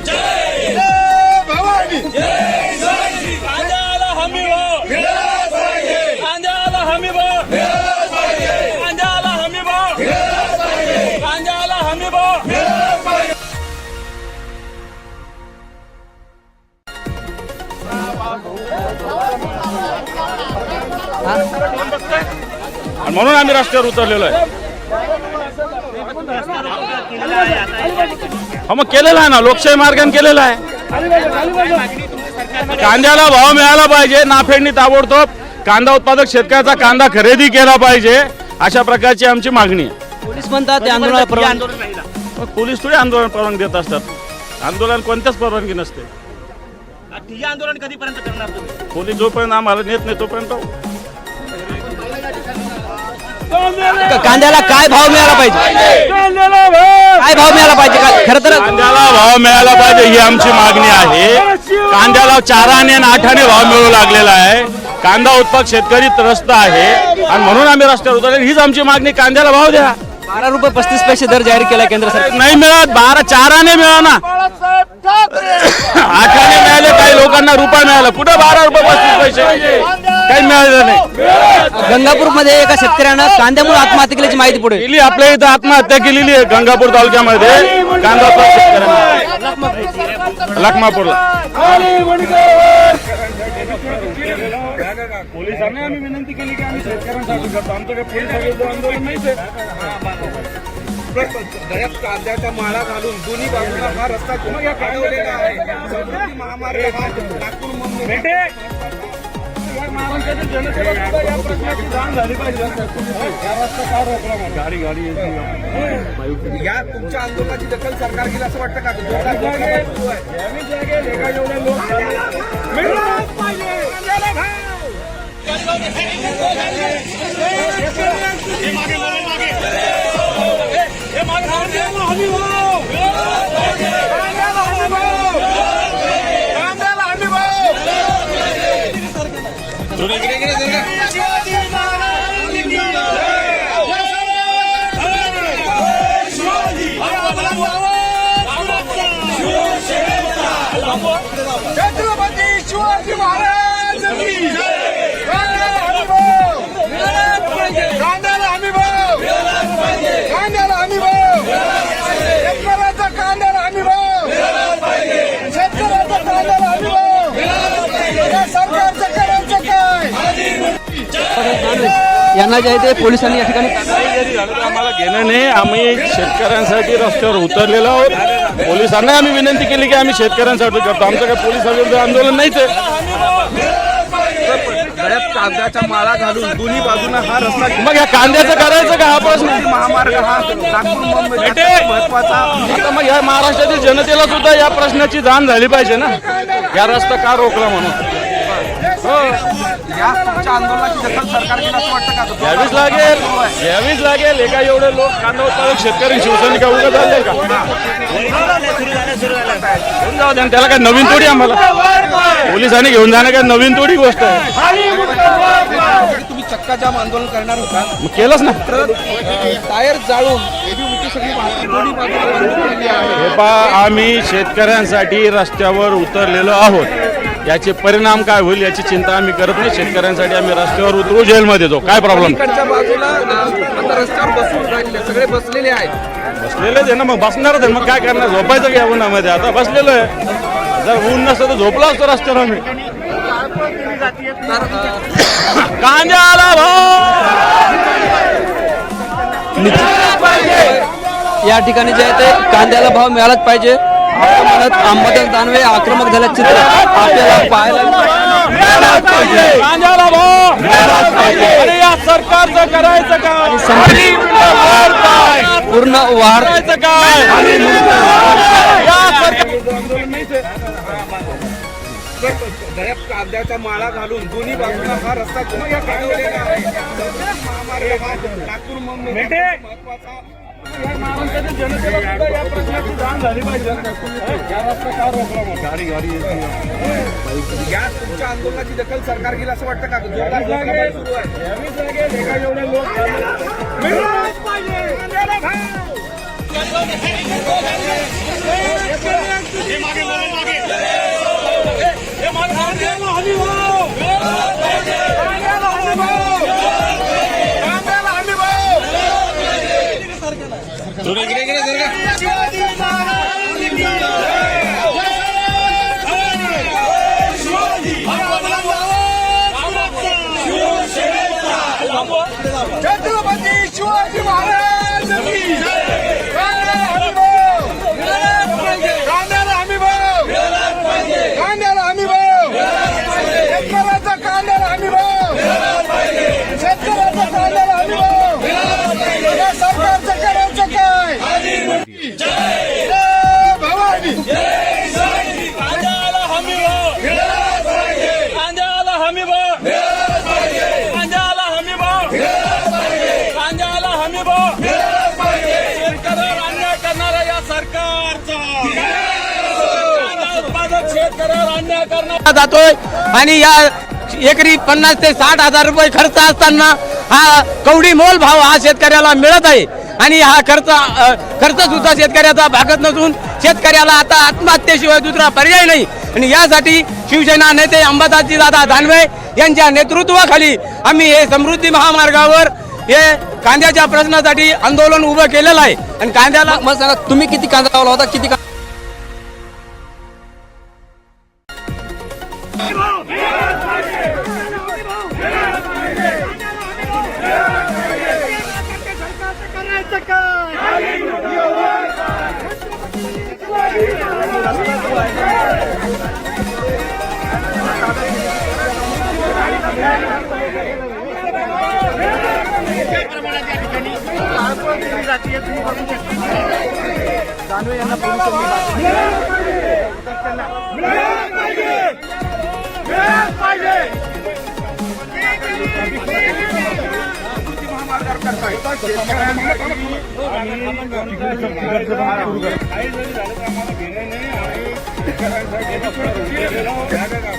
जय भवानी कांद्याला हमी भाव कांद्याला हमी भाव कांद्याला हमी भाव कांद्याला हमी भाव म्हणून आम्ही रस्त्यावर उतरलेलो आहे. मग केलेला आहे ना, लोकशाही मार्गाने केलेला आहे. कांद्याला भाव मिळाला पाहिजे, नाफेडनी ताबडतोब कांदा उत्पादक शेतकऱ्याचा कांदा खरेदी केला पाहिजे, अशा प्रकारची आमची मागणी आहे. पोलीस म्हणतात ते आंदोलनाला परवानगी. मग पोलीस थोडी आंदोलन परवानगी देत असतात. आंदोलन कोणत्याच परवानगी नसते. आंदोलन कधीपर्यंत करणार तुम्ही? पोलीस जोपर्यंत आम्हाला नेत नाही तोपर्यंत. कांद्याला काय भाव मिळाला पाहिजे? काय भाव मिळाला पाहिजे? खरं तर कांद्याला भाव मिळाला पाहिजे ही आमची मागणी आहे. कांद्याला 4 आणि 8 आने भाव मिळू लागलेला आहे. कांदा उत्पादक शेतकरी त्रस्त आहे आणि म्हणून आम्ही रस्त्यावर उतरले. हीच आमची मागणी. कांद्याला भाव द्या. 12 रुपये 35 पैसे दर जाहीर केला केंद्र सरकार. नाही मिळत. 4 आने मिळा ना. 8 आने मिळाले. काही लोकांना रुपये मिळाला. कुठं 12 रुपये 35 पैसे काही मिळालं नाही. गंगापूर मध्ये एका शेतकऱ्यानं कांद्यामुळे आत्महत्या केल्याची माहिती पुढे केली. आपल्या इथं आत्महत्या केलेली आहे गंगापूर तालुक्यामध्ये. कांदा उत्पादक शेतकऱ्यांना लखमापूरला. पोलिसांनी आम्ही विनंती केली की आम्ही शेतकऱ्यांसाठी करतो. आमचं काही पोलीस आंदोलन नाहीच आहे. गळ्यात कांद्याचा माळा घालून दोन्ही बाजूला हा रस्ता काढवलेला आहे. समृद्धी महामार्ग हा नागपूर मुंबई महाराष्ट्रातील जनतेला सुद्धा या प्रश्नाची जाण झाली पाहिजे. गाडी या तुमच्या आंदोलनाची दखल सरकार घेईल असं वाटतं का? छत्रपती शिवाजी महाराज कांद्याला हमी भाव कांद्याला हमी भाव शेतकऱ्याचा कांद्याला हमी भाव शेतकऱ्याचा कांद्याला हमी भाव या सरकारचं करायचं काय? यांना जे आहे ते पोलिसांनी या ठिकाणी आम्हाला घेणं नाही. आम्ही शेतकऱ्यांसाठी रस्त्यावर उतरलेलो आहोत. पोलिसांना आम्ही विनंती केली की आम्ही शेतकऱ्यांसाठी करतो. आमचं काही पोलिसांविरुद्ध आंदोलन नाहीच आहे. गळ्यात कांद्याचा माळा घालून दोन्ही बाजूला हा रस्ता मग या कांद्याचं करायचं का? हा प्रश्न महामार्ग हा नागपूर मुंबई महत्वाचा. आता मग या महाराष्ट्रातील जनतेला सुद्धा या प्रश्नाची जाण झाली पाहिजे ना, या रस्ता का रोखला म्हणून. या तुमच्या आंदोलनाची दखल सरकार घेईल असं वाटतं का? घ्यावीच लागेल. एका एवढे लोक कांदा उत्पादक शेतकरी शिवसैनिक उगा झाले का? घेऊन जाऊ द्या. त्याला काय नवीन थोडी आम्हाला पोलिसांनी घेऊन जाणं काय नवीन थोडी गोष्ट आहे. तुम्ही चक्काजाम आंदोलन करणार होता, मग केलंच ना. टायर जाळून एवढी मोठी सगळी दोन्ही बाजूला बंद केली आहे. हे पहा, आम्ही शेतकऱ्यांसाठी रस्त्यावर उतरलेलो आहोत. याचे परिणाम काय होईल याची चिंता आम्ही करत नाही. शेतकऱ्यांसाठी आम्ही रस्त्यावर उतरू, जेलमध्ये जाऊ, काय प्रॉब्लेम. इकडच्या बाजूला आता रस्त्यावर बसून राहिले, सगळे बसलेले आहेत. बसलेलेच आहे ना, मग बसणारच आहे. मग काय करणार? झोपायचं का या उन्हामध्ये? आता बसलेलो आहे. जर ऊन नसतं तर झोपला असतो रस्त्यावर आम्ही. कांद्याला भाव या ठिकाणी जे आहे ते कांद्याला भाव मिळालाच पाहिजे असं म्हणत अंबादास दानवे आक्रमक झाल्याचं चित्र आपल्याला पाहायला कांद्याला भाव अरे या सरकारचं करायचं काय? पूर्ण वाढ काय? गळ्यात कांद्याचा माळा घालून दोन्ही बाजूला हा रस्ता काढवलेला आहे. महामार्ग हा नागपूर मुंबई महत्वाचा. महाराष्ट्रातील जनतेला सुद्धा या प्रश्नाची जाण झाली पाहिजे. या रस्ता का रोखला मग? गाडी या तुमच्या आंदोलनाची दखल सरकार घेईल असं वाटतं का? सुरू आहे. घ्यावीच लागेल. एका एवढे लोक पाहिजे छत्रपती शिवाजी महाराज की कांद्याला हमी भाव, कांद्याला हमी भाव, शेतकऱ्याचा कांद्याला हमी भाव, शेतकऱ्याचा कांद्याला हमी भाव, या सरकारचं करायचं काय? जय भवानी. कांद्याला हमी भाव, कांद्याला हमी भाव, कांद्याला हमी भाव, कांद्याला हमी भाव, शेतकऱ्यावर अन्याय करणारा या सरकारचा कांदा उत्पादक शेतकऱ्यावर अन्याय करणारा जातोय आणि या एकरी 50 ते 60,000 रुपये खर्च असताना हा कवडी मोल भाव हा शेतकऱ्याला मिळत आहे आणि हा खर्च सुद्धा शेतकऱ्याचा भागत नसून शेतकऱ्याला आता आत्महत्येशिवाय दुसरा पर्याय नाही आणि यासाठी शिवसेना नेते अंबादासजी दादा दानवे यांच्या नेतृत्वाखाली आम्ही हे समृद्धी महामार्गावर हे कांद्याच्या प्रश्नासाठी आंदोलन उभं केलेलं आहे आणि कांद्याला मग सांगा तुम्ही किती कांदा लावला होता किती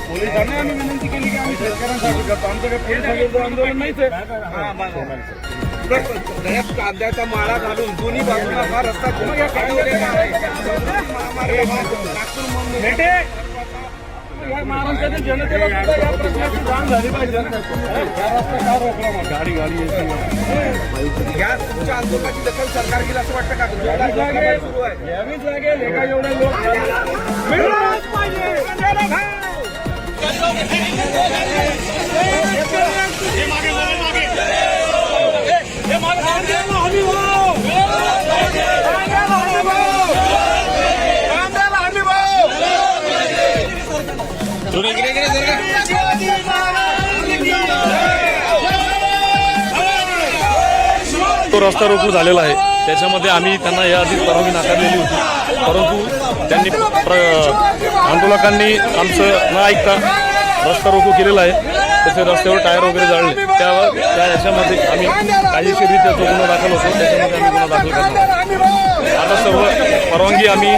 पोलिसांनी आम्ही विनंती केली की आम्ही शेतकऱ्यांसाठी करतो. आमच्याकडे पोलिसांचं आंदोलन नाहीच आहे. कांद्याच्या माळा घालून दोन्ही बाजूला हा रस्ता पुन्हा या काढलेला आहे. नागपूर मुंबई या महाराष्ट्रातील जनतेला सुद्धा या प्रश्नाची जाण झाली पाहिजे. या रस्ता का रोखला मग? गाडी या तुमच्या आंदोलनाची दखल सरकार घेईल असं वाटतं का? यावीच लागेल. एका एवढे लोक मिळालंच पाहिजे. तो रस्ता रोको झालेला आहे. त्याच्यामध्ये आम्ही त्यांना याआधी परवानगी नाकारलेली होती, परंतु त्यांनी आंदोलकांनी आमचं न ऐकता रस्ता रोको केलेला आहे. तसे रस्त्यावर टायर वगैरे जाळले. त्या याच्यामध्ये आम्ही कायदेशीररित्या जो गुन्हा दाखल होतो त्याच्यामध्ये आम्ही गुन्हा दाखल करणार. आता सर्व परवानगी आम्ही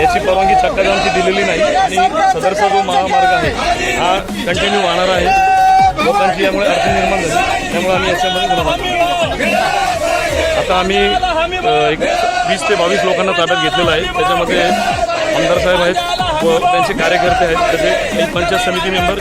याची परवानगी चक्काजामची दिलेली नाही आणि सदरचा जो महामार्ग आहे हा कंटिन्यू वाहणार आहे. लोकांची यामुळे अडचण निर्माण झाली, त्यामुळे आम्ही याच्यामध्ये गुन्हा दाखल करतो. आता आम्ही एक 20 ते 22 लोकांना ताब्यात घेतलेलं आहे. त्याच्यामध्ये आमदार साहेब आहेत व त्यांचे कार्यकर्ते आहेत, तसे एक पंचायत समिती मेंबर